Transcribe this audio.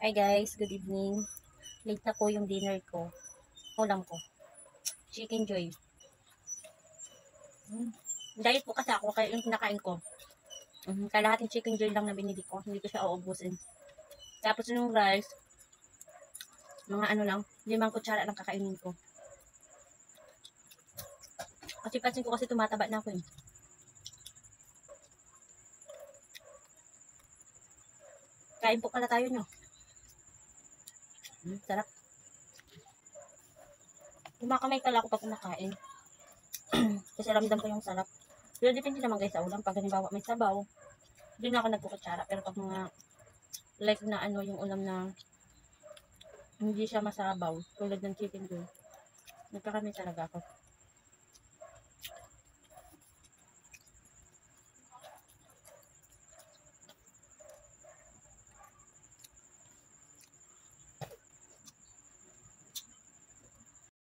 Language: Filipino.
Hi guys, good evening. Late na po yung dinner ko. Ulam ko. Chicken Joy. Diet po kasi ako, kaya yung kinakain ko. Kalahating Chicken Joy lang na binili ko. Hindi ko siya uubusin. Tapos yung rice, mga ano lang, 5 kutsara lang kakainin ko. Kasi pansin ko kasi tumataba na ako eh. Kain po pala tayo nyo. Sarap. Kumakamay pala ako pag kumakain. Kasi ramdam ko yung sarap. Pero depende naman guys sa ulam. Pag halimbawa may sabaw, hindi na ako nagkukutsara. Pero pag mga like na ano yung ulam na hindi siya masabaw, tulad ng chicken joy, nagkakamay talaga ako.